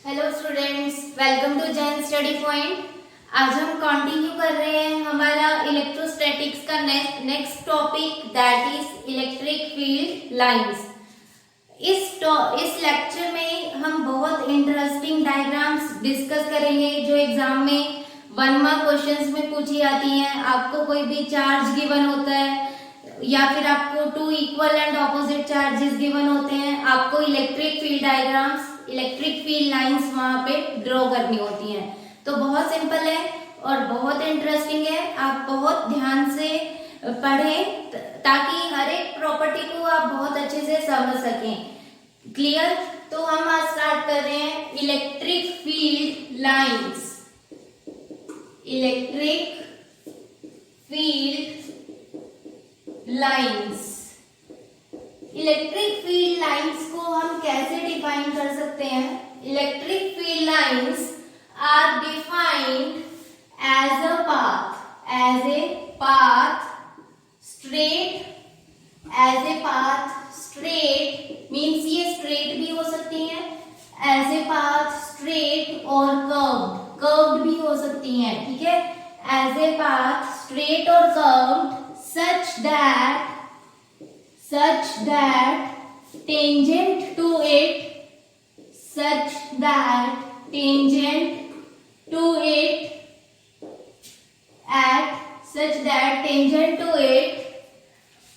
Hello students, welcome to Jain study point. आज हम continue कर रहे हैं हमारा इलेक्ट्रोस्टैटिक्स का next topic that is electric field lines. इस लेक्चर में हम बहुत इंटरेस्टिंग डायग्राम्स डिस्कस करेंगे जो एग्जाम में 1 मार्क क्वेश्चंस में पूछी जाती हैं। आपको कोई भी चार्ज गिवन होता है या फिर आपको 2 equal and opposite charges given होते हैं, आपको electric field diagrams, electric field lines वहां पे ड्रॉ करनी होती हैं। तो बहुत सिंपल है और बहुत इंटरेस्टिंग है। आप बहुत ध्यान से पढ़ें ताकि हर एक प्रॉपर्टी को आप बहुत अच्छे से समझ सकें। क्लियर? तो हम आज स्टार्ट कर रहे हैं electric field lines. Electric field lines. Electric field lines को हम कैसे डिफाइन कर सकते हैं? Electric field lines are defined as a path straight means ये स्ट्रेट भी हो सकती है, एज ए पाथ स्ट्रेट और कर्व्ड भी हो सकती हैं। ठीक है, एज ए पाथ स्ट्रेट और curved such that tangent to it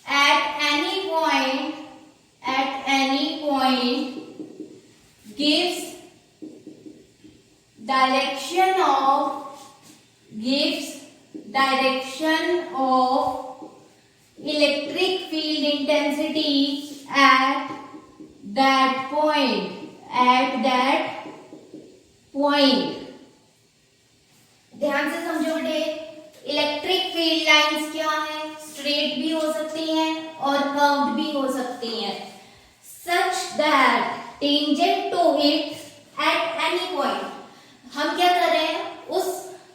at any point gives direction of electric field intensity at that point ध्यान से समझो बेटे। इलेक्ट्रिक फील्ड लाइंस क्या है? स्ट्रेट भी हो सकती हैं और कर्व्ड भी हो सकती हैं। Such that tangent to it at any point, हम क्या कर रहे हैं? उस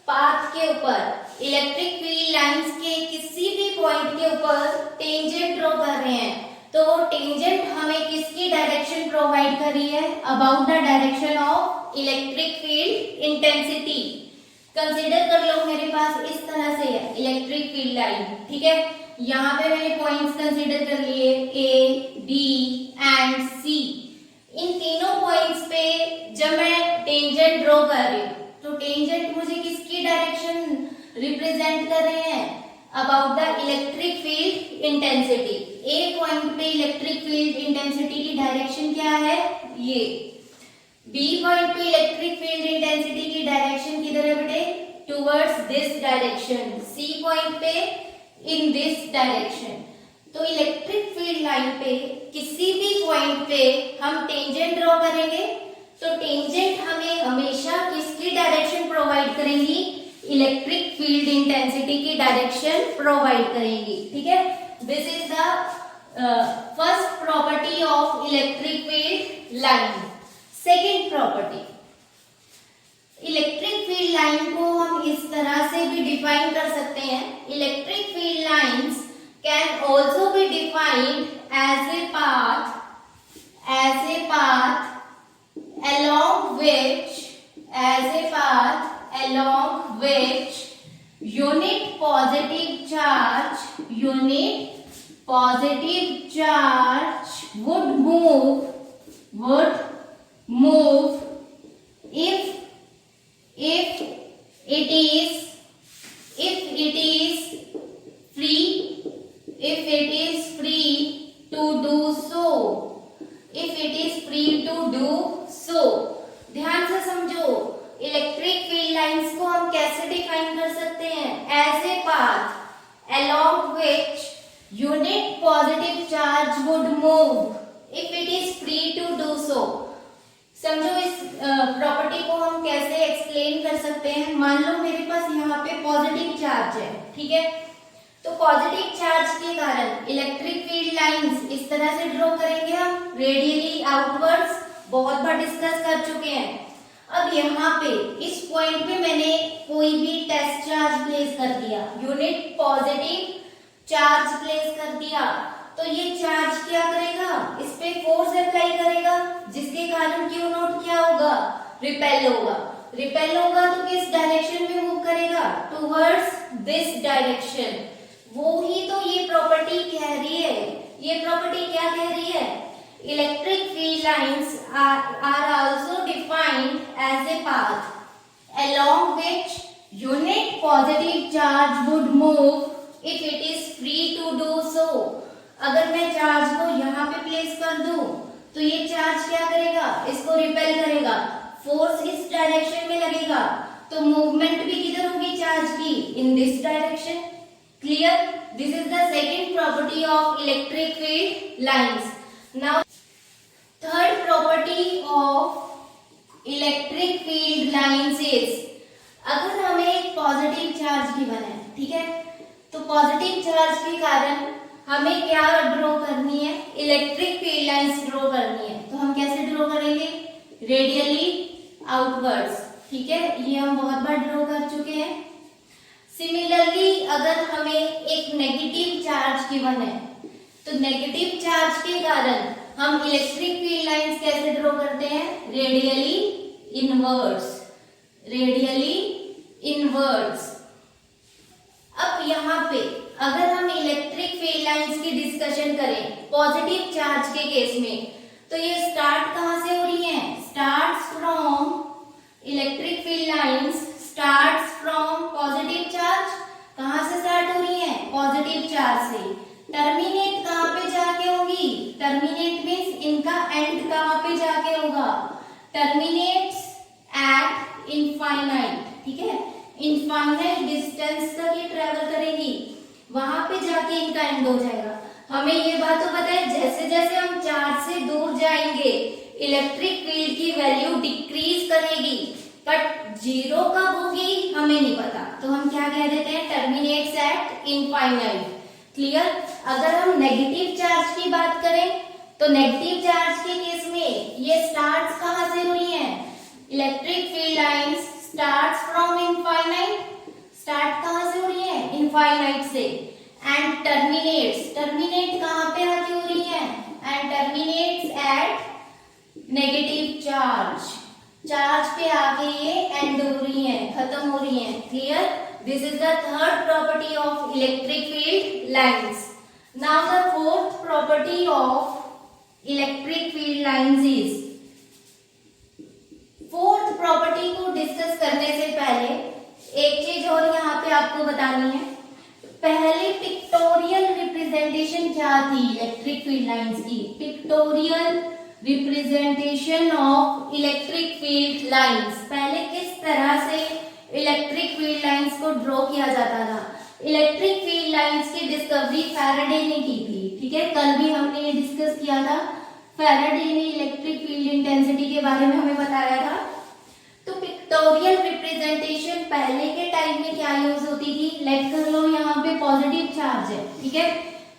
पाथ के ऊपर, इलेक्ट्रिक फील्ड लाइंस के किसी भी पॉइंट के ऊपर टेंजेंट ड्रॉ कर रहे हैं। तो टेंजेंट हमें किसकी डायरेक्शन प्रोवाइड कर रही है? About the direction of electric field intensity. Consider कर लो मेरे पास इस तरह से है इलेक्ट्रिक फील्ड लाइन। ठीक है, यहाँ पे मैंने पॉइंट्स कंसीडर कर लिए ए, बी एंड सी। इन तीनों पॉइंट्स पे जब मैं टेंजेंट ड्रॉ कर रही हूँ तो टेंजेंट मुझे किसकी डायरेक्शन रिप्रेजेंट कर रहे हैं? About the electric field intensity. A point पे इलेक्ट्रिक फील्ड इंटेंसिटी की डायरेक्शन क्या है? ये। बी पॉइंट पे इलेक्ट्रिक फील्ड इंटेंसिटी की डायरेक्शन किधर है बेटे? Towards this direction. C point पे इन दिस डायरेक्शन। तो इलेक्ट्रिक फील्ड लाइन पे किसी भी पॉइंट पे हम टेंजेंट ड्रॉ करेंगे तो टेंजेंट हमें हमेशा किसकी डायरेक्शन प्रोवाइड करेंगी? इलेक्ट्रिक फील्ड इंटेंसिटी की डायरेक्शन प्रोवाइड करेंगी। ठीक है, this is the first property of electric field line. Second property, electric field line को हम इस तरह से भी डिफाइन कर सकते हैं। Electric field lines can also be defined as a path along which unit positive charge would move if it is free to do so। ध्यान से समझो, इलेक्ट्रिक फील्ड लाइंस को हम कैसे डिफाइन कर सकते हैं? As a path along which unit positive charge would move if it is free to do so। समझो इस प्रॉपर्टी को हम कैसे एक्सप्लेन कर सकते हैं। मान लो मेरे पास यहाँ पे पॉजिटिव चार्ज है। ठीक है, तो पॉजिटिव चार्ज के कारण इलेक्ट्रिक फील्ड लाइंस इस तरह से ड्रॉ करेंगे हम, रेडियली आउटवर्ड्स। बहुत बार डिस्कस कर चुके हैं। अब यहाँ पे इस पॉइंट पे मैंने कोई भी टेस्ट चार्ज प्लेस कर दिया, यूनिट पॉजिटिव चार्ज प्लेस कर दिया, तो ये चार्ज क्या करेगा, इस पे फोर्स अप्लाई करेगा, जिसके कारण क्यू नॉट क्या होगा, रिपेल होगा। रिपेल होगा तो किस डायरेक्शन में मूव करेगा, टुवर्ड्स दिस डायरेक्शन। वो ही तो ये प्रॉपर्टी कह रही है। ये प्रॉपर्टी क्या कह रही है, electric field lines are also defined as a path along which unit positive charge would move if it is free to do so। अगर मैं चार्ज को यहाँ पे प्लेस कर दूं तो ये चार्ज क्या करेगा, इसको रिपेल करेगा, फोर्स इस डायरेक्शन में लगेगा, तो मूवमेंट भी किधर होगी चार्ज की, इन this direction. Clear, this is the second property of electric field lines. Now third property of electric field lines is, अगर हमें एक पॉजिटिव चार्ज गिवन है, ठीक है, तो पॉजिटिव चार्ज के कारण हमें क्या ड्रॉ करनी है, इलेक्ट्रिक फील्ड लाइंस ड्रॉ करनी है। तो हम कैसे ड्रॉ करेंगे, रेडियली आउटवर्ड्स, ठीक है, ये हम बहुत बार ड्रॉ कर चुके हैं। सिमिलरली अगर हमें एक नेगेटिव चार्ज गिवन है, तो नेगेटिव चार्ज के कारण हम इलेक्ट्रिक फील्ड लाइंस कैसे ड्रॉ करते हैं, रेडियली इनवर्ड्स, रेडियली इनवर्ड्स। अब यहाँ पे अगर हम इलेक्ट्रिक फील्ड लाइंस की डिस्कशन करें पॉजिटिव चार्ज के केस में, तो ये स्टार्ट कहाँ से हो रही है, starts from, electric field lines starts from positive charge. कहाँ से स्टार्ट हो रही है, पॉजिटिव चार्ज से। टर्मिनेट कहाँ पे जाके होगी, टर्मिनेट मीन्स इनका एंड कहाँ पे जाके होगा, टर्मिनेट्स एट इनफाइनाइट, ठीक है, इनफाइनाइट डिस्टेंस तक ये ट्रेवल करेगी, वहां पे जाके इनका एंड हो जाएगा। हमें ये बात तो पता है, जैसे जैसे हम चार्ज से दूर जाएंगे इलेक्ट्रिक फील्ड की वैल्यू डिक्रीज करेगी, बट जीरो कब होगी हमें नहीं पता, तो हम क्या कह देते हैं, टर्मिनेट्स एट इनफाइनाइट। क्लियर। अगर हम नेगेटिव चार्ज की बात करें तो नेगेटिव चार्ज के केस में ये स्टार्ट्स कहाँ से हो रही है, electric field lines starts from infinite, start कहाँ से हो रही है, इनफाइनाइट से, एंड टर्मिनेट्स, टर्मिनेट कहाँ पे आके हो रही है, and terminates at negative charge, charge पे आके ये एंड हो रही है, खत्म हो रही है। Clear, this is the third property of electric field lines. Now the fourth property of electric field lines is, fourth property को डिस्कस करने से पहले एक चीज और यहाँ पे आपको बतानी है। पहले पिक्टोरियल रिप्रेजेंटेशन क्या थी इलेक्ट्रिक फील्ड लाइंस की, pictorial representation of electric field lines, पहले किस तरह से इलेक्ट्रिक फील्ड लाइंस को ड्रॉ किया जाता था। इलेक्ट्रिक फील्ड लाइंस की डिस्कवरी फैराडे ने की थी, ठीक है, कल भी हमने ये डिस्कस किया था, फैराडे ने इलेक्ट्रिक फील्ड इंटेंसिटी के बारे में हमें बताया था। तो पिक्टोरियल रिप्रेजेंटेशन पहले के टाइम में क्या यूज होती थी, लेट कर लो यहाँ पे पॉजिटिव चार्ज है, ठीक है,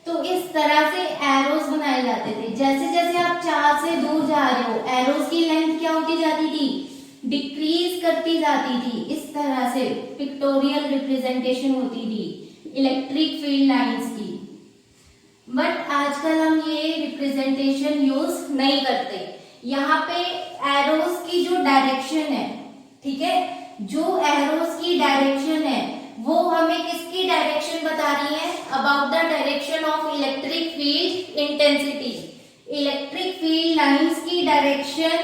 तो इस तरह से एरोस बनाए जाते थे। जैसे जैसे आप चार्ज से दूर जा रहे हो एरोस की लेंथ क्या होती जाती थी, डिक्रीज करती जाती थी। इस तरह से पिक्टोरियल रिप्रेजेंटेशन होती थी इलेक्ट्रिक फील्ड लाइंस की। बट आजकल हम ये रिप्रेजेंटेशन यूज नहीं करते। यहाँ पे एरोस की जो डायरेक्शन है, ठीक है, जो एरोस की डायरेक्शन है वो हमें किसकी डायरेक्शन बता रही है, about the direction of electric field intensity. Electric field lines की डायरेक्शन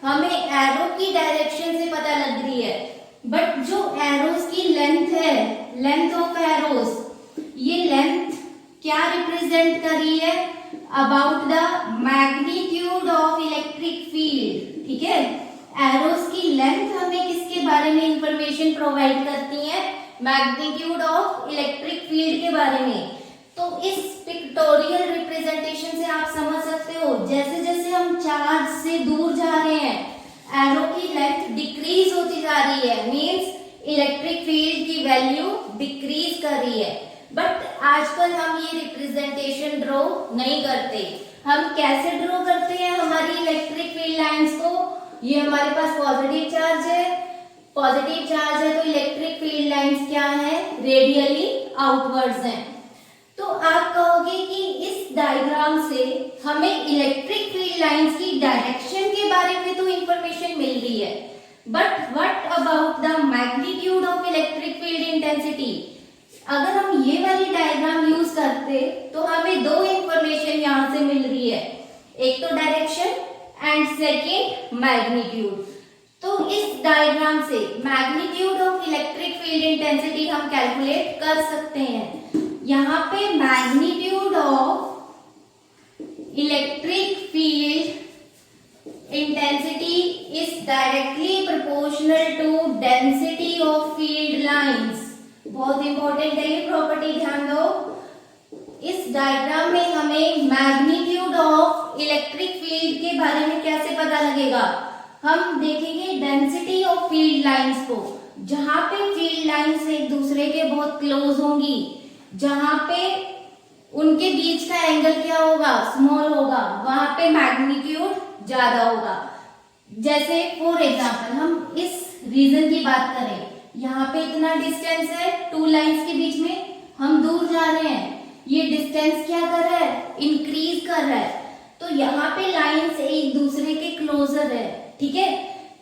हमें एरो की डायरेक्शन से पता लग रही है, बट जो एरोस की लेंथ है, लेंथ ऑफ एरोस, ये लेंथ क्या रिप्रेजेंट कर रही है, about the magnitude of electric field, ठीक है। एरोस की लेंथ हमें किसके बारे में इंफॉर्मेशन प्रोवाइड करती है, मैग्नीट्यूड ऑफ इलेक्ट्रिक फील्ड के बारे में। तो इस पिक्टोरियल रिप्रेजेंटेशन से आप समझ सकते हो, जैसे जैसे हम चार्ज से दूर जा रहे हैं एरो की लेंथ डिक्रीज होती जा रही है, मींस इलेक्ट्रिक फील्ड की वैल्यू डिक्रीज कर रही है। बट आजकल हम ये रिप्रेजेंटेशन ड्रॉ नहीं करते। हम कैसे ड्रॉ करते हैं हमारी इलेक्ट्रिक फील्ड लाइंस को, ये हमारे पास पॉजिटिव चार्ज है, पॉजिटिव चार्ज है तो इलेक्ट्रिक फील्ड लाइंस क्या है, रेडियली आउटवर्ड्स हैं। तो आप कहोगे कि इस डायग्राम से हमें इलेक्ट्रिक फील्ड लाइंस की डायरेक्शन के बारे में तो इंफॉर्मेशन मिल रही है, but what about the magnitude of electric field intensity? अगर हम ये वाली डायग्राम यूज करते तो हमें दो इंफॉर्मेशन यहाँ से मिल रही है, एक तो डायरेक्शन एंड सेकेंड मैग्नीट्यूड। तो इस डायग्राम से magnitude of electric field intensity हम कैलकुलेट कर सकते हैं। यहाँ पे magnitude of electric field intensity is directly proportional to density of field lines। बहुत इंपॉर्टेंट है ये प्रॉपर्टी, ध्यान दो। इस डायग्राम में हमें मैग्नीट्यूड ऑफ इलेक्ट्रिक फील्ड के बारे में कैसे पता लगेगा? हम देखेंगे डेंसिटी ऑफ फील्ड लाइंस को, जहां पे फील्ड लाइंस एक दूसरे के बहुत क्लोज होंगी, जहां पे उनके बीच का एंगल क्या होगा, स्मॉल होगा, वहां पे मैग्नीट्यूड ज्यादा होगा। जैसे फॉर एग्जांपल हम इस रीजन की बात करें, यहाँ पे इतना डिस्टेंस है टू लाइंस के बीच में, हम दूर जा रहे हैं, ये डिस्टेंस क्या कर रहा है, इंक्रीज कर रहा है। तो यहाँ पे लाइंस एक दूसरे के क्लोजर है, ठीक है।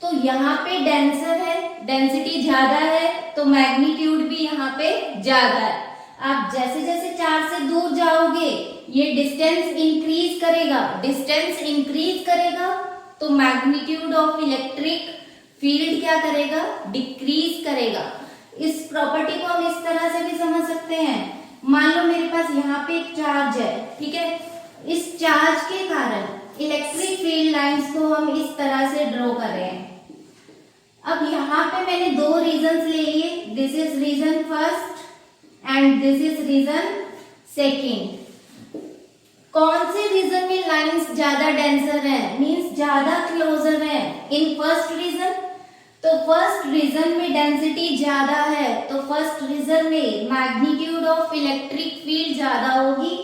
तो यहाँ पे डेंसर है, डेंसिटी ज्यादा है, तो मैग्नीट्यूड भी यहाँ पे ज्यादा है। आप जैसे जैसे चार्ज से दूर जाओगे ये डिस्टेंस इंक्रीज करेगा, डिस्टेंस इंक्रीज करेगा तो मैग्नीट्यूड ऑफ इलेक्ट्रिक फील्ड क्या करेगा, डिक्रीज करेगा। इस प्रॉपर्टी को हम इस तरह से भी समझ सकते हैं, मान लो मेरे पास यहाँ पे एक चार्ज है, ठीक है, इस चार्ज के कारण इलेक्ट्रिक फील्ड लाइंस को हम इस तरह से ड्रॉ कर रहे हैं। अब यहाँ पे मैंने दो रीजंस ले लिए, this is region first and this is region second. कौन से रीजन में लाइंस ज्यादा डेंसर है, मींस ज्यादा क्लोजर है? इन फर्स्ट रीजन, तो फर्स्ट रीजन में डेंसिटी ज्यादा है, तो फर्स्ट रीजन में मैग्नीट्यूड ऑफ इलेक्ट्रिक फील्ड ज्यादा होगी,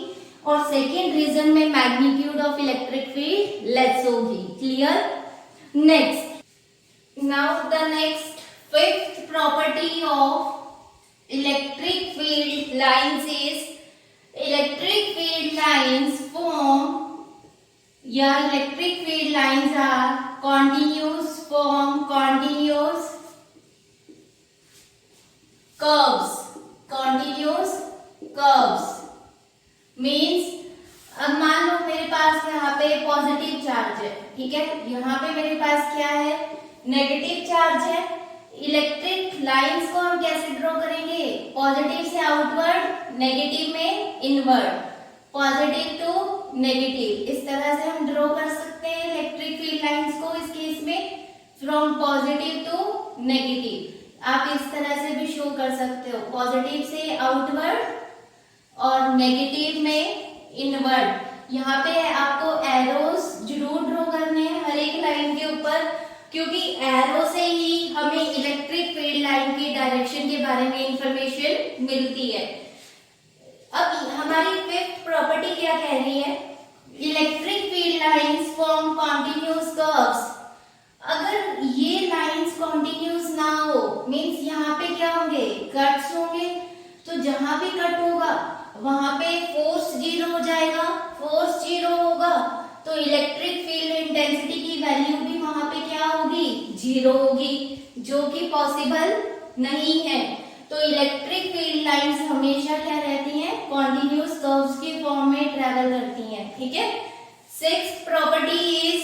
और सेकेंड रीजन में magnitude of electric field less होगी। Clear? Next, now the next fifth property of electric field lines is electric field lines form या electric field lines are continuous form continuous curves, continuous curves means अब मान लो मेरे पास यहाँ पे positive charge है, ठीक है, यहाँ पे मेरे पास क्या है, नेगेटिव चार्ज है। इलेक्ट्रिक लाइंस को हम कैसे ड्रॉ करेंगे, पॉजिटिव से आउटवर्ड, नेगेटिव में इनवर्ड, पॉजिटिव टू नेगेटिव, इस तरह से हम ड्रॉ कर सकते हैं इलेक्ट्रिक फील्ड लाइंस को। इस केस में फ्रॉम पॉजिटिव टू नेगेटिव आप इस तरह से भी शो कर सकते हो, पॉजिटिव से आउटवर्ड और नेगेटिव में इनवर्ड। यहाँ पे आपको एरोस जरूर ड्रॉ करने हैं हर एक लाइन के ऊपर, क्योंकि एरो से ही हमें इलेक्ट्रिक फील्ड लाइन की डायरेक्शन के बारे में इंफॉर्मेशन मिलती है। अब हमारी फिफ्थ प्रॉपर्टी क्या कह रही है, electric field lines form continuous curves. अगर ये लाइंस कॉन्टिन्यूअस ना हो, मींस यहाँ पे क्या होंगे, कट्स होंगे, तो जहां भी कट होगा वहां पे फोर्स जीरो हो जाएगा, फोर्स जीरो होगा तो इलेक्ट्रिक फील्ड इंटेंसिटी की वैल्यू भी वहां पे क्या होगी, जीरो होगी, जो कि पॉसिबल नहीं है। तो इलेक्ट्रिक फील्ड लाइंस हमेशा क्या रहती हैं, कॉन्टिन्यूअस कर्व्स के फॉर्म में ट्रेवल करती हैं, ठीक है। Sixth property is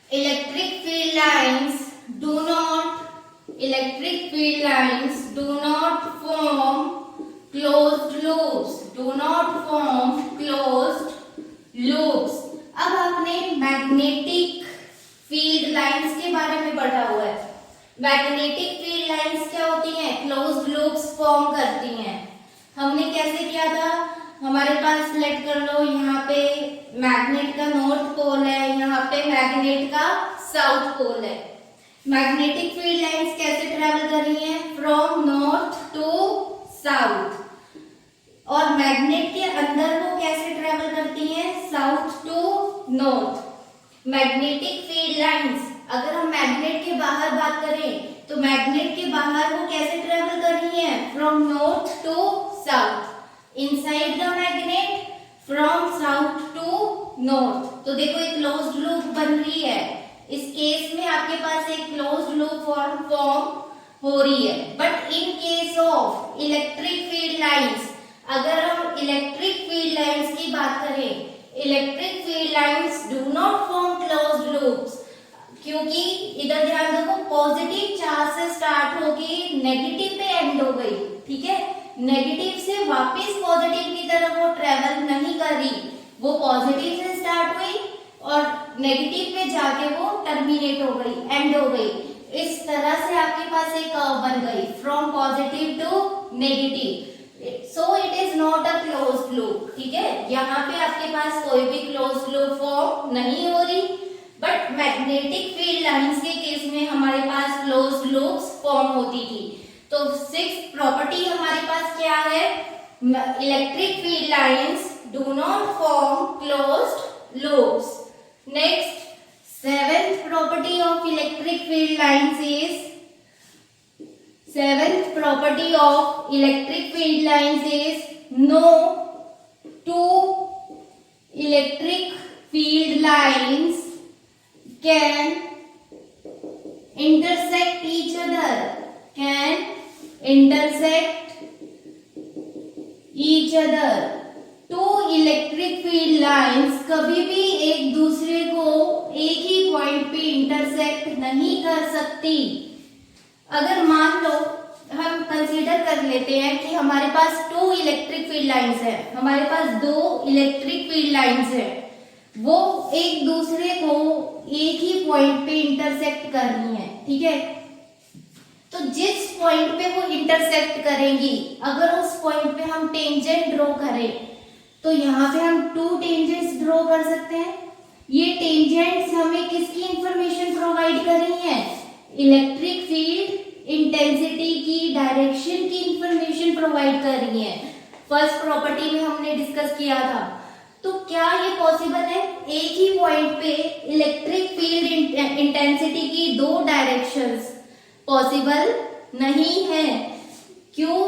electric field lines do not form closed loops. अब आपने मैग्नेटिक फील्ड लाइंस के बारे में पढ़ा हुआ है। मैग्नेटिक फील्ड लाइंस क्या होती हैं, क्लोज्ड लूप्स फॉर्म करती हैं। हमने कैसे किया था, हमारे पास सेलेक्ट कर लो, यहाँ पे मैग्नेट का नॉर्थ पोल है, यहाँ पे मैग्नेट का साउथ पोल है। मैग्नेटिक फील्ड लाइंस कैसे ट्रेवल कर रही हैं, फ्रॉम नॉर्थ टू साउथ, और मैग्नेट के अंदर वो कैसे ट्रेवल करती हैं, south to north. Magnetic field lines, अगर हम मैग्नेट के बाहर बात करें तो मैग्नेट के बाहर वो कैसे ट्रेवल कर रही हैं, from north to south, inside the magnet from south to north. तो देखो एक क्लोज्ड लूप बन रही है, इस केस में आपके पास एक क्लोज्ड लूप फॉर्म हो रही है। But in case of electric field lines, अगर हम इलेक्ट्रिक फील्ड लाइंस की बात करें, electric field lines do not form closed loops, क्योंकि इधर ध्यान रखो पॉजिटिव चार्ज से स्टार्ट होके नेगेटिव पे एंड हो गई, ठीक है। नेगेटिव से वापस पॉजिटिव की तरफ वो ट्रेवल नहीं कर रही, वो पॉजिटिव से स्टार्ट हुई और नेगेटिव पे जाके वो टर्मिनेट हो गई, एंड हो गई। इस तरह से आपके पास एक कर्व बन गई from positive to negative. So it is not a closed loop, ठीक है। यहाँ पे आपके पास कोई भी क्लोज्ड लूप फॉर्म नहीं हो रही। बट मैग्नेटिक फील्ड लाइंस के केस में हमारे पास क्लोज्ड लूप्स फॉर्म होती थी। तो सिक्स्थ प्रॉपर्टी हमारे पास क्या है, electric field lines do not form closed loops. Next seventh property of electric field lines is, seventh property of electric field lines is no two electric field lines can intersect each other, can intersect each other। Two electric field lines कभी भी एक दूसरे को एक ही point पे intersect नहीं कर सकती। अगर मान लो हम कंसीडर कर लेते हैं कि हमारे पास टू इलेक्ट्रिक फील्ड लाइंस है, हमारे पास दो इलेक्ट्रिक फील्ड लाइंस है, वो एक दूसरे को एक ही पॉइंट पे इंटरसेक्ट कर रही है, ठीक है। तो जिस पॉइंट पे वो इंटरसेक्ट करेंगी, अगर उस पॉइंट पे हम टेंजेंट ड्रॉ करें तो यहाँ पे हम टू टेंजेंट्स ड्रॉ कर सकते हैं। ये टेंजेंट्स हमें किसकी इंफॉर्मेशन प्रोवाइड कर रही हैं, इलेक्ट्रिक फील्ड इंटेंसिटी की डायरेक्शन की इंफॉर्मेशन प्रोवाइड कर रही हैं। फर्स्ट प्रॉपर्टी में हमने डिस्कस किया था। तो क्या ये पॉसिबल है, एक ही पॉइंट पे इलेक्ट्रिक फील्ड इंटेंसिटी की दो डायरेक्शंस पॉसिबल नहीं है। क्यों?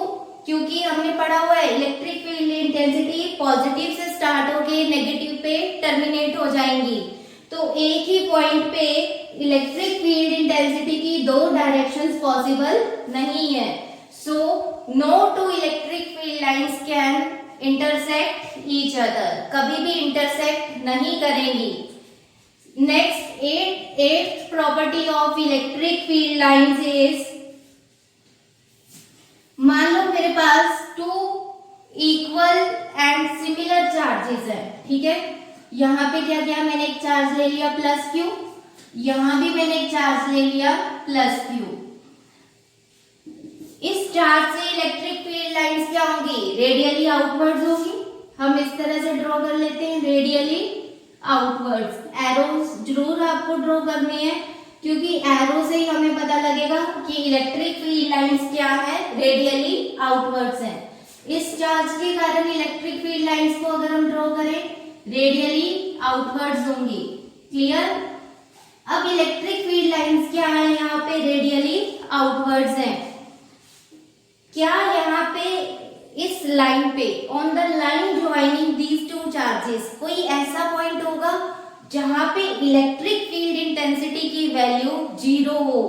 क्योंकि हमने पढ़ा हुआ है इलेक्ट्रिक फील्ड इंटेंसिटी पॉजिटिव से स्टार्ट होके नेगेटिव पे टर्मिनेट हो जाएंगी। तो एक ही पॉइंट पे इलेक्ट्रिक फील्ड इंटेंसिटी की दो डायरेक्शंस पॉसिबल नहीं है। So no two electric field lines can intersect each other, कभी भी इंटरसेक्ट नहीं करेंगी। Next eighth property of electric field lines is, मान लो मेरे पास two equal and similar charges है, ठीक है। यहाँ पे क्या किया, मैंने एक चार्ज ले लिया प्लस क्यू, यहाँ भी मैंने एक चार्ज ले लिया प्लस क्यू। इस चार्ज से इलेक्ट्रिक फील्ड लाइंस क्या होंगी, रेडियली आउटवर्ड्स होगी। हम इस तरह से ड्रॉ कर लेते हैं, रेडियली आउटवर्ड्स। एरोस जरूर आपको ड्रॉ करने हैं, क्योंकि एरो से ही हमें पता लगेगा कि इलेक्ट्रिक फील्ड लाइंस क्या है, रेडियली आउटवर्ड्स है। इस चार्ज के कारण इलेक्ट्रिक फील्ड लाइंस को अगर हम ड्रॉ करें, रेडियली आउटवर्ड्स होंगी। क्लियर? अब इलेक्ट्रिक फील्ड लाइंस क्या है, यहाँ पे रेडियली आउटवर्ड्स है। क्या यहाँ पे इस लाइन पे, on the line joining these two charges, कोई ऐसा पॉइंट होगा जहां पे इलेक्ट्रिक फील्ड इंटेंसिटी की वैल्यू 0 हो?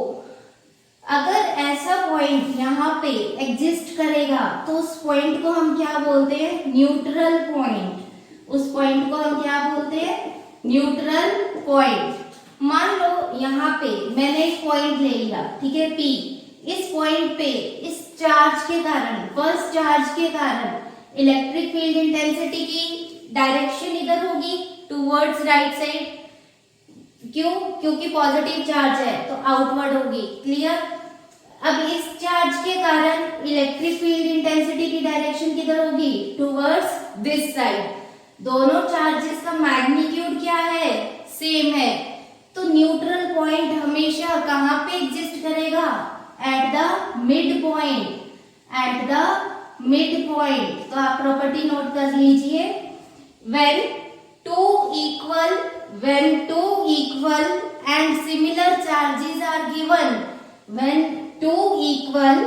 अगर ऐसा पॉइंट यहाँ पे एग्जिस्ट करेगा तो उस पॉइंट को हम क्या बोलते हैं, न्यूट्रल पॉइंट। उस पॉइंट को हम क्या बोलते हैं, न्यूट्रल पॉइंट। मान लो यहाँ पे मैंने एक पॉइंट ले लिया, ठीक है, P। इस पॉइंट पे इस चार्ज के कारण, फर्स्ट चार्ज के कारण इलेक्ट्रिक फील्ड इंटेंसिटी की डायरेक्शन इधर होगी, टूवर्ड्स राइट साइड। क्यों? क्योंकि पॉजिटिव चार्ज है तो आउटवर्ड होगी। क्लियर? अब इस चार्ज के कारण इलेक्ट्रिक फील्ड इंटेंसिटी की डायरेक्शन किधर होगी, टूवर्ड्स दिस साइड। दोनों चार्जेस का मैग्नीट्यूड क्या है, सेम है। तो न्यूट्रल पॉइंट हमेशा कहां पे एग्जिस्ट करेगा, at the mid point, eight the mid point. तो आप प्रॉपर्टी नोट कर लीजिए, when two equal and similar charges are given, when two equal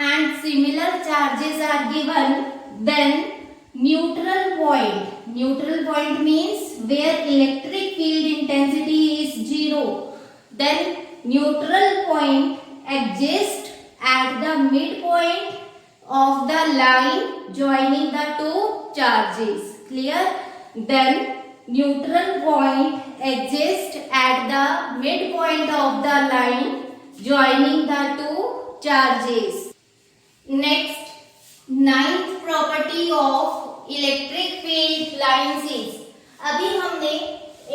and similar charges are given, then neutral point means where electric field intensity is 0, then neutral point exists at the midpoint of the line joining the two charges. Clear? Then neutral point exists at the midpoint of the line joining the two charges. Next, ninth property of electric field lines is, अभी हमने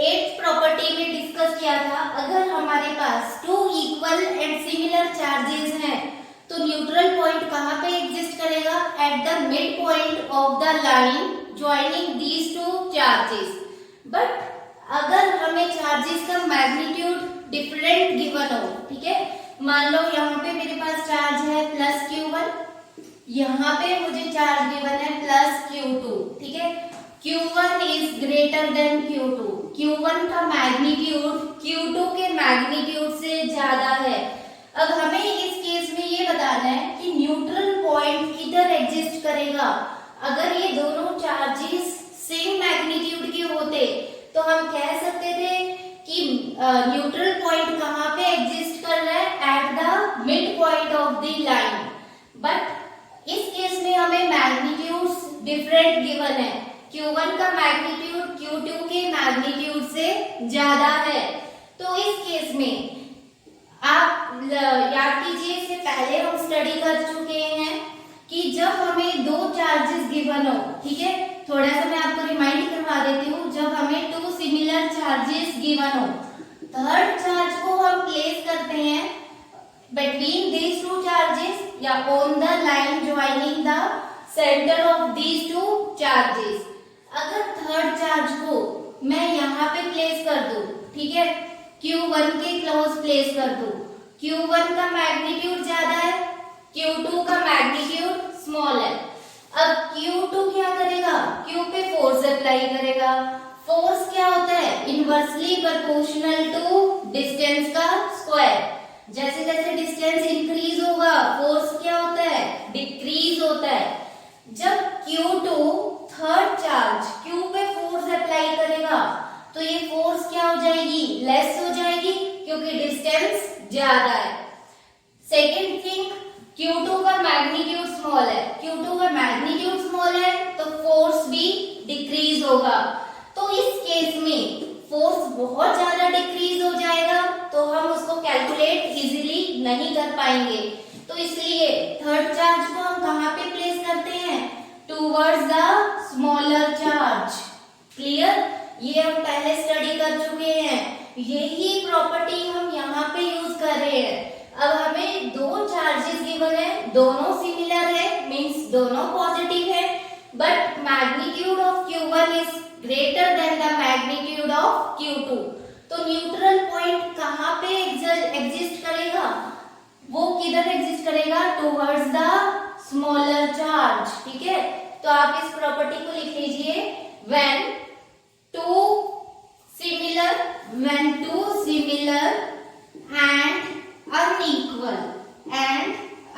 eighth property में discuss किया था, अगर हमारे पास two equal and similar charges हैं तो न्यूट्रल पॉइंट कहाँ पे एग्जिस्ट करेगा? At the mid point of the line joining these two charges. But अगर हमें चार्जेस का मैग्नीट्यूड डिफरेंट गिवन हो, ठीक है, मान लो यहाँ पे मेरे पास चार्ज है प्लस Q1, यहाँ पे मुझे चार्ज गिवन है प्लस Q2, ठीक है. Q1 is greater than Q2. Q1 का मैग्नीट्यूड Q2 के मैग्नीट्यूड से ज्यादा है. अब हमें इस केस में ये बताना है कि न्यूट्रल पॉइंट किधर एग्जिस्ट करेगा. अगर ये दोनों चार्जेस सेम मैग्नीट्यूड के होते तो हम कह सकते थे कि न्यूट्रल पॉइंट कहाँ पे एग्जिस्ट कर रहा है? Eight the mid point of the line. But इस केस में हमें मैग्नीट्यूड्स डिफरेंट गिवन है. Q1 का मैग्नीट्यूड Q2 के मैग्नीट्यूड से ज्यादा है. तो इस केस में आप याद कीजिए, इससे पहले हम स्टडी कर चुके हैं कि जब हमें दो चार्जेस गिवन हो, ठीक है, थोड़ा सा मैं आपको रिमाइंड करवा देती हूँ, जब हमें टू सिमिलर चार्जेस गिवन हो, थर्ड चार्ज को हम प्लेस करते हैं बिटवीन दीज टू चार्जेस या on the line joining the centre of these two charges. अगर थर्ड चार्ज को मैं यहाँ पे प्लेस कर दूं, ठीक है, Q1 के क्लोज प्लेस कर दूं, Q1 का मैग्नीट्यूड ज्यादा है, Q2 का मैग्नीट्यूड स्मॉल है. अब Q2 क्या करेगा? Q पे फोर्स अप्लाई करेगा. फोर्स क्या होता है? इनवर्सली प्रोपोर्शनल टू डिस्टेंस का स्क्वायर. जैसे जैसे डिस्टेंस इंक्रीज होगा फोर्स क्या होता है? डिक्रीज होता है. जब Q2 थर्ड चार्ज Q पे फोर्स अप्लाई करेगा तो ये फोर्स क्या हो जाएगी? लेस हो जाएगी क्योंकि डिस्टेंस ज्यादा है. सेकेंड थिंग, Q2 का मैग्नीट्यूड स्मॉल है. Q2 का मैग्नीट्यूड स्मॉल है तो फोर्स भी डिक्रीज होगा. तो इस केस में फोर्स बहुत ज्यादा डिक्रीज हो जाएगा तो हम उसको कैलकुलेट इजीली नहीं कर पाएंगे. तो इसलिए थर्ड चार्ज को हम कहाँ पे प्लेस करते हैं? Towards the smaller charge. Clear? ये हम पहले स्टडी कर चुके हैं. यही प्रॉपर्टी हम यहाँ पे यूज कर रहे हैं. अब हमें दो चार्जेस गिवन है, दोनों सिमिलर है, मींस दोनों पॉजिटिव है, but magnitude of Q1 is greater than the magnitude of Q2. तो न्यूट्रल पॉइंट कहाँ पे एग्जिस्ट करेगा? वो किधर एग्जिस्ट करेगा? Towards the smaller charge. ठीक है, तो आप इस प्रॉपर्टी को लिख लीजिए. When two similar and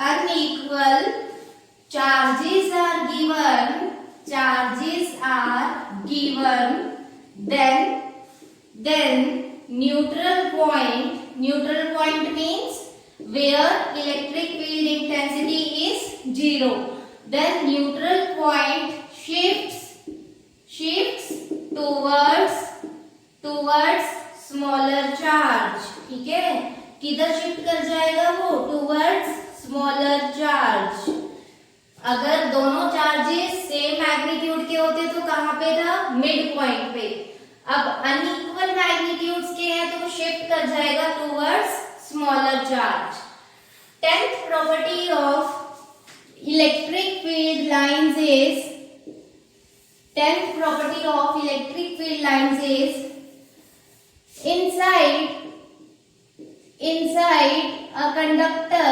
unequal charges are given, then neutral point means where electric field intensity is 0, then neutral point shifts towards smaller charge. ठीक है, किधर शिफ्ट कर जाएगा वो? Towards smaller charge. अगर दोनों चार्जेस सेम मैग्नीट्यूड के होते तो कहाँ पे था? मिड पॉइंट पे. अब अनइक्वल मैग्नीट्यूड्स के हैं तो शिफ्ट कर जाएगा towards smaller charge. 10th property of electric field lines is inside a conductor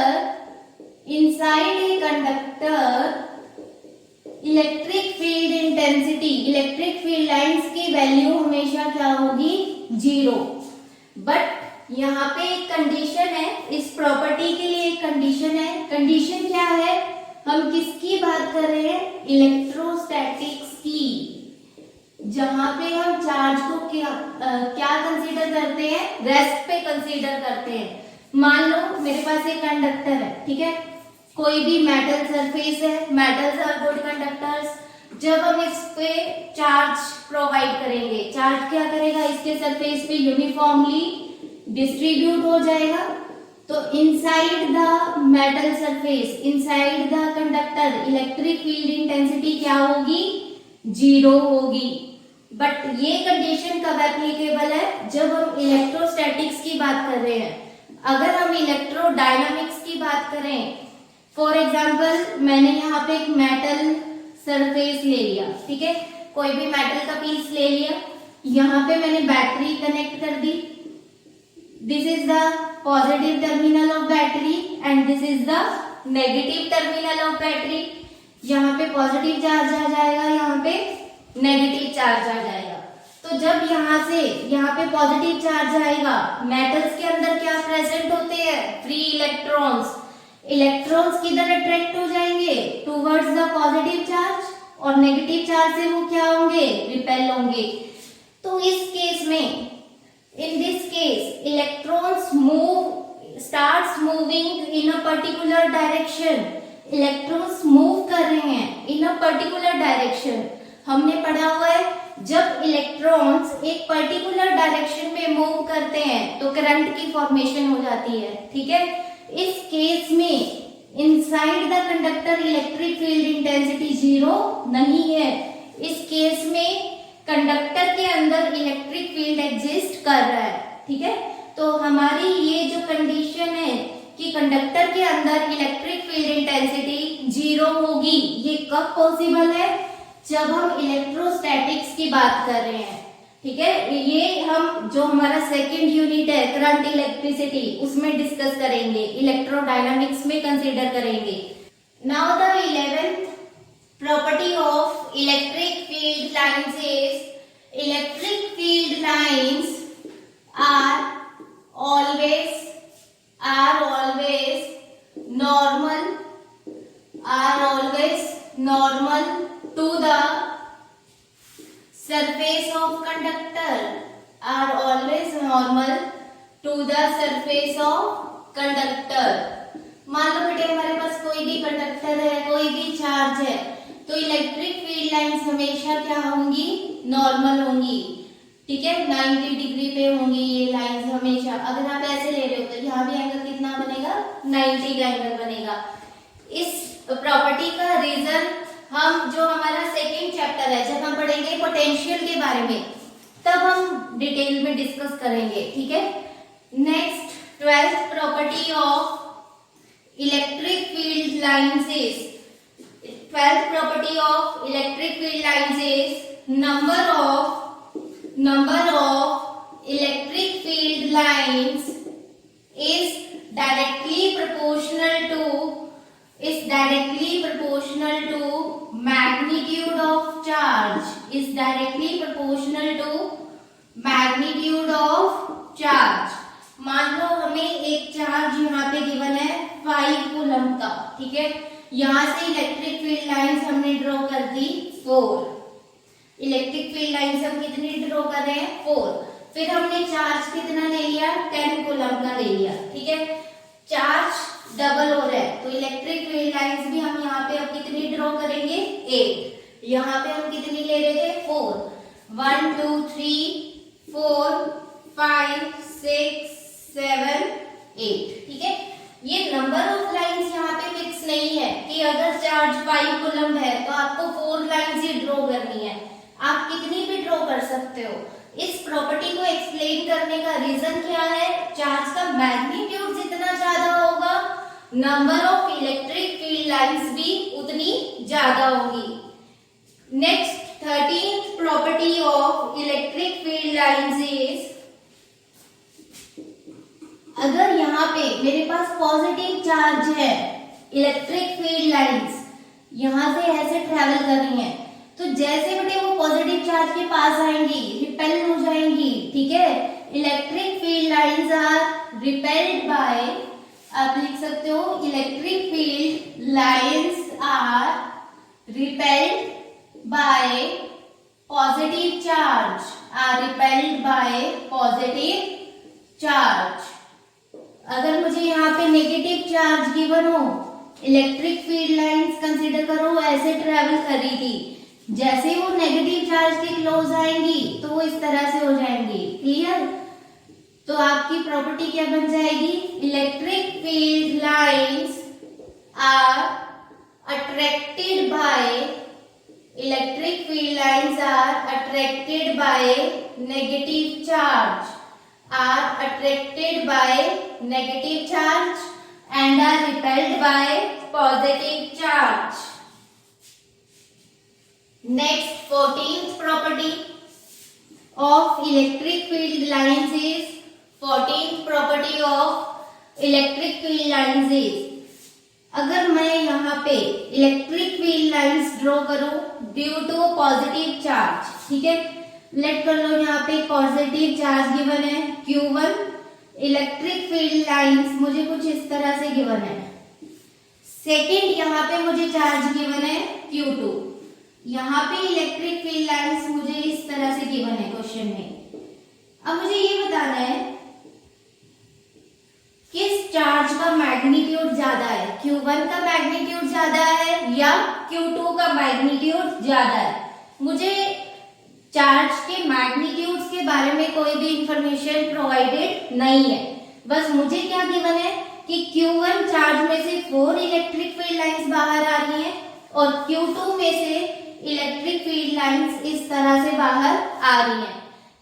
electric field lines की वैल्यू हमेशा क्या होगी? 0. बट यहाँ पे एक कंडीशन है, इस प्रॉपर्टी के लिए एक कंडीशन है. कंडीशन क्या है? हम किसकी बात कर रहे हैं? इलेक्ट्रोस्टैटिक्स की. जहां पे हम चार्ज को क्या कंसीडर करते हैं, रेस्ट पे कंसीडर करते हैं। मान लो मेरे पास एक कंडक्टर है, ठीक है, कोई भी मेटल सरफेस है, मेटल्स आर गुड कंडक्टर्स। जब हम इस पे चार्ज प्रोवाइड करेंगे, चार्ज क्या करेगा, इसके सरफेस पे यूनिफॉर्मली डिस्ट्रीब्यूट हो जाएगा। तो inside the metal surface, inside the conductor, electric field intensity क्या होगी, 0 होगी। बट ये कंडीशन कब एप्लीकेबल है, जब हम इलेक्ट्रोस्टैटिक्स की बात कर रहे हैं। अगर हम इलेक्ट्रोडायनामिक्स की बात करें, फॉर एग्जाम्पल मैंने यहाँ पे एक मेटल सरफेस ले लिया, ठीक है, कोई भी मेटल का पीस ले लिया, यहाँ पे मैंने बैटरी कनेक्ट कर दी। This is the positive terminal of battery and this is the negative terminal of battery. यहाँ पे पॉजिटिव चार्ज आ जाएगा, यहाँ पे नेगेटिव चार्ज आ जाएगा। तो जब यहाँ से यहाँ पे पॉजिटिव चार्ज आएगा, मेटल्स के अंदर क्या प्रेजेंट होते हैं, फ्री इलेक्ट्रॉन्स। इलेक्ट्रॉन्स किधर अट्रैक्ट हो जाएंगे, टुवर्ड्स द पॉजिटिव चार्ज, और नेगेटिव चार्ज से वो क्या होंगे, रिपेल होंगे। तो इस केस में, in this case, electrons starts moving in a particular direction. Electrons move कर रहे हैं इन अ पर्टिकुलर डायरेक्शन। हमने पढ़ा हुआ है, जब इलेक्ट्रॉन्स एक पर्टिकुलर डायरेक्शन में मूव करते हैं तो करंट की फॉर्मेशन हो जाती है, ठीक है। इस केस में inside the conductor electric field intensity 0 नहीं है। इस केस में कंडक्टर के अंदर इलेक्ट्रिक फील्ड एग्जिस्ट कर रहा है, ठीक है। तो हमारी ये जो कंडीशन है कि कंडक्टर के अंदर इलेक्ट्रिक फील्ड इंटेंसिटी 0 होगी, ये कब पॉसिबल है, जब हम इलेक्ट्रोस्टैटिक्स की बात कर रहे हैं, ठीक है। ये हम जो हमारा सेकंड यूनिट है करंट इलेक्ट्रिसिटी, उसमें डिस्कस करेंगे, इलेक्ट्रोडायनामिक्स में कंसीडर करेंगे। Now the 11th property of electric field lines is, electric field lines are always normal to the surface of conductor, are always normal to the surface of conductor। मान लो बेटे हमारे पास कोई भी conductor है, कोई भी चार्ज है, तो इलेक्ट्रिक फील्ड लाइंस हमेशा क्या होंगी, नॉर्मल होंगी, ठीक है, 90 डिग्री पे होंगी ये लाइंस हमेशा। अगर आप ऐसे ले रहे हो तो यहाँ भी एंगल कितना बनेगा, 90 का एंगल बनेगा। इस प्रॉपर्टी का रीजन हम जो हमारा सेकेंड चैप्टर है, जब हम पढ़ेंगे पोटेंशियल के बारे में, तब हम डिटेल में डिस्कस करेंगे, ठीक है। Next 12th property of electric field lines is, 12th property of electric field lines is, number of electric field lines is directly proportional to magnitude of charge, is directly proportional to magnitude of charge। मान लो हमें एक charge यहाँ पे given है 5 coulomb का, ठीक है, यहाँ से इलेक्ट्रिक फील्ड लाइंस हमने ड्रॉ कर दी 4। इलेक्ट्रिक फील्ड लाइंस हम कितनी ड्रॉ कर रहे हैं, 4। फिर हमने चार्ज कितना ले लिया, 10 कूलम का ले लिया, ठीक है। चार्ज डबल हो रहा है, तो इलेक्ट्रिक फील्ड लाइंस भी हम यहाँ पे अब कितनी ड्रॉ करेंगे, 8। यहाँ पे हम कितनी ले रहे थे, 4। 1 2 3 4 5 6 7 8, ठीक है। ये नंबर ऑफ लाइंस यहाँ पे फिक्स नहीं है कि अगर चार्ज 5 कूलम है तो आपको 4 लाइंस ही ड्रॉ करनी है, आप कितनी भी ड्रॉ कर सकते हो। इस प्रॉपर्टी को एक्सप्लेन करने का रीजन क्या है, चार्ज का मैग्नीट्यूड जितना ज्यादा होगा, number of electric field lines भी उतनी ज्यादा होगी। Next 13th property of electric field lines is, अगर यहाँ पे मेरे पास पॉजिटिव चार्ज है, इलेक्ट्रिक फील्ड लाइंस यहाँ से ऐसे ट्रेवल कर रही हैं, तो जैसे बेटे वो पॉजिटिव चार्ज के पास आएंगी, रिपेल हो जाएंगी, ठीक है। Electric field lines are repelled by, आप लिख सकते हो electric field lines are repelled by positive charge are repelled by positive charge. अगर मुझे यहाँ पे नेगेटिव चार्ज गिवन हो, इलेक्ट्रिक फील्ड लाइंस कंसीडर करो ऐसे ट्रेवल कर रही थी, जैसे वो नेगेटिव चार्ज के क्लोज आएंगी तो वो इस तरह से हो जाएंगी। क्लियर? तो आपकी प्रॉपर्टी क्या बन जाएगी? Electric field lines are attracted by negative charge, and are repelled by positive charge. Next, 14th property of electric field lines is अगर मैं यहाँ पे इलेक्ट्रिक फील्ड लाइंस ड्रॉ करूं ड्यू टू पॉजिटिव चार्ज, ठीक है, लेट कर लो यहाँ पे पॉजिटिव चार्ज गिवन है Q1, इलेक्ट्रिक फील्ड लाइंस मुझे कुछ इस तरह से गिवन है। सेकंड, यहाँ पे मुझे चार्ज गिवन है Q2, यहाँ पे इलेक्ट्रिक फील्ड लाइंस मुझे इस तरह से गिवन है क्वेश्चन में। अब मुझे ये बताना है किस चार्ज का मैग्नीट्यूड ज्यादा है, Q1 का मैग्नीट्यूड ज्यादा है या Q2 का मैग्नीट्यूड ज्यादा है। मुझे चार्ज के मैग्नीट्यूड्स के बारे में कोई भी इंफॉर्मेशन प्रोवाइडेड नहीं है, बस मुझे क्या गिवन है कि Q1 चार्ज में से 4 इलेक्ट्रिक फील्ड लाइंस बाहर आ रही हैं और Q2 में से इलेक्ट्रिक फील्ड लाइंस इस तरह से बाहर आ रही हैं।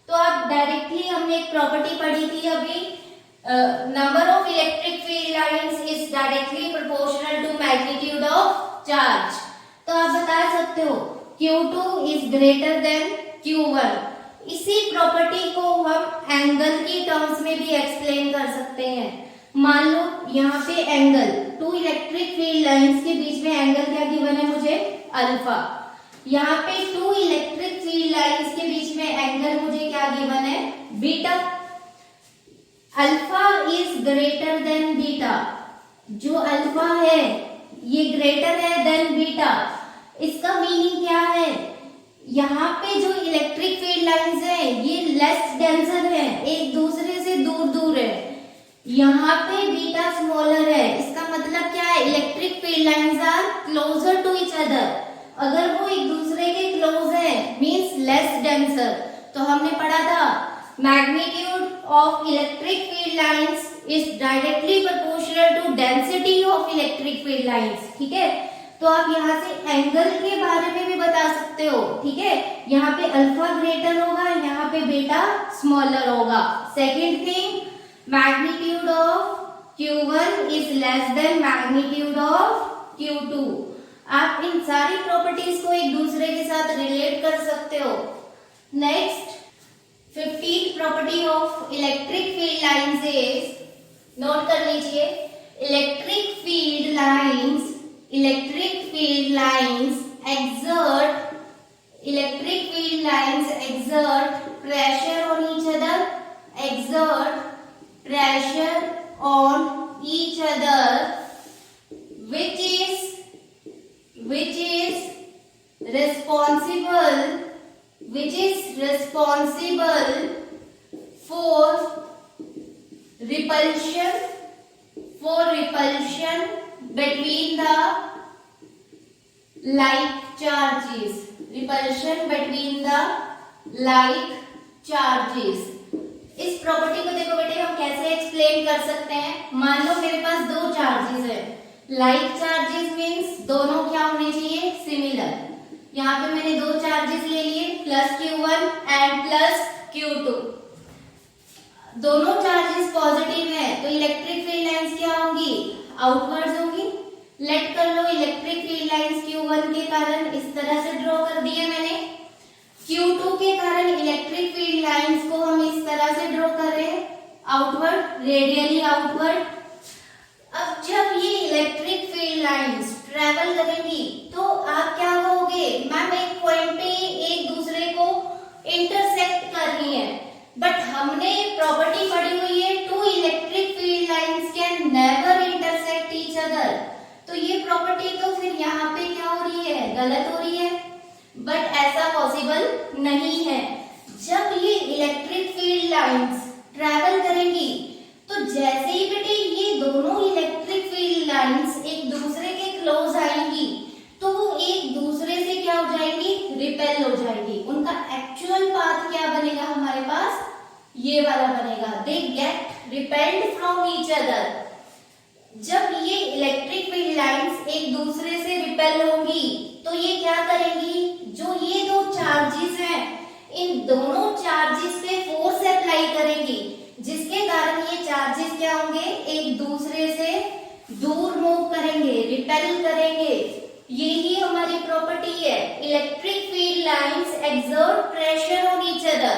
तो आप डायरेक्टली हमने एक प्रॉपर्टी पढ़ी थी अभी, number of electric field lines is directly proportional to magnitude of charge. तो आप बता सकते हो Q2 is greater than Q1। इसी प्रॉपर्टी को हम एंगल की टर्म्स में भी एक्सप्लेन कर सकते हैं। मान लो यहाँ पे एंगल, 2 इलेक्ट्रिक फील्ड लाइंस के बीच में एंगल क्या गिवन है मुझे? अल्फा। यहाँ पे 2 इलेक्ट्रिक फील्ड लाइंस के बीच में एंगल मुझे क्या गिवन है? Beta. Alpha is greater than beta, जो अल्फा है ये ग्रेटर है देन बीटा। इसका मीनिंग क्या है? यहाँ पे जो इलेक्ट्रिक फील्ड लाइंस है ये लेस डेंसर है, एक दूसरे से दूर दूर है। यहाँ पे बीटा स्मॉलर है, इसका मतलब क्या है? Electric field lines are closer to each other. अगर वो एक दूसरे के क्लोज है मींस लेस डेंसर। तो हमने पढ़ा था magnitude of electric field lines is directly proportional to density of electric field lines. ठीक है, तो आप यहाँ से एंगल के बारे में भी बता सकते हो। ठीक है, यहाँ पे अल्फा ग्रेटर होगा, यहाँ पे बीटा स्मॉलर होगा। Second thing, magnitude of Q1 is less than magnitude of Q2। आप इन सारी प्रॉपर्टीज को एक दूसरे के साथ रिलेट कर सकते हो। Next, 15th property of electric field lines is, note कर लीजिए, electric field lines exert pressure on each other, which is responsible for repulsion between the like charges, इस प्रॉपर्टी को देखो बेटे हम कैसे एक्सप्लेन कर सकते हैं। मान लो मेरे पास 2 चार्जेस है, लाइक चार्जेस मींस दोनों क्या होने चाहिए? सिमिलर। यहाँ पे मैंने 2 चार्जेस ले लिए, plus Q1 and plus Q2। दोनों चार्जेस पॉजिटिव है तो इलेक्ट्रिक फील्ड लाइंस क्या होंगी? आउटवर्ड्स होंगी। लेट कर लो इलेक्ट्रिक फील्ड लाइंस Q1 के कारण इस तरह से ड्रॉ कर दिए मैंने, Q2 के कारण इलेक्ट्रिक फील्ड लाइंस को हम इस तरह से ड्रॉ कर रहे हैं, आउटवर्ड, रेडियली आउटवर्ड। अब जब ये इलेक्ट्रिक फील्ड लाइंस ट्रेवल करेंगी तो आप क्या कहोगे? मैम एक पॉइंट पे एक दूसरे को इंटरसेक्ट कर रही है, बट हमने प्रॉपर्टी पढ़ी हुई है 2 electric field lines can never intersect each other. तो ये प्रॉपर्टी तो फिर यहाँ पे क्या हो रही है? गलत हो रही है। बट ऐसा पॉसिबल नहीं है। जब ये इलेक्ट्रिक फील्ड लाइंस ट्रैवल करेंगी तो जैसे ही बेटे ये दोनों इलेक्ट्रिक फील्ड लाइंस एक दूसरे के क्लोज आएंगी तो वो एक दूसरे से क्या हो जाएंगी, रिपेल हो जाएंगी। उनका एक्चुअल पाथ क्या बनेगा हमारे पास, ये वाला बनेगा, they get repelled from each other. जब ये इलेक्ट्रिक फील्ड लाइंस एक दूसरे से रिपेल होंगी तो ये क्या करेंगी, जो ये दो चार्जेस हैं इन दोनों चार्जेस पे फोर्स अप्लाई करेंगी, जिसके कारण ये चार्जेस क्या होंगे, एक दूसरे से दूर मूव करेंगे, रिपेल करेंगे। यही हमारी प्रॉपर्टी है, electric field lines exert pressure on each other.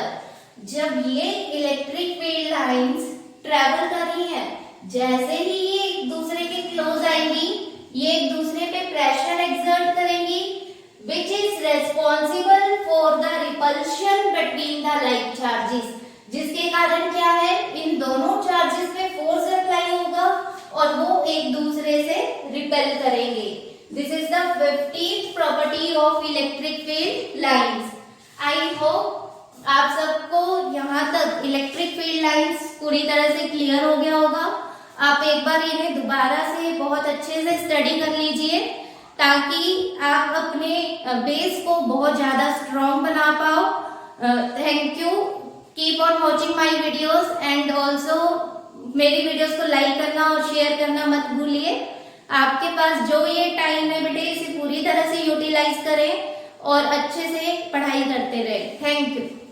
जब ये इलेक्ट्रिक फील्ड लाइंस ट्रेवल कर रही हैं, जैसे ही ये एक दूसरे के क्लोज आएंगी, ये एक दूसरे पे प्रेशर एक्सर्ट करेंगी, which is responsible for the repulsion between the like charges, जिसके कारण क्या है, इन दोनों चार्जेस पे फोर्स अप्लाई होगा और वो एक दूसरे से रिपेल करेंगे। This is the 15th property of electric field lines. I hope आप सबको यहाँ तक इलेक्ट्रिक फील्ड लाइंस पूरी तरह से क्लियर हो गया होगा। आप एक बार इन्हें दोबारा से बहुत अच्छे से स्टडी कर लीजिए ताकि आप अपने बेस को बहुत ज्यादा स्ट्रॉन्ग बना पाओ। Thank you, keep on watching my videos and also मेरी वीडियोस को लाइक करना और शेयर करना मत भूलिए। आपके पास जो ये टाइम है बेटे इसे पूरी तरह से यूटिलाइज करें और अच्छे से पढ़ाई करते रहे। Thank you.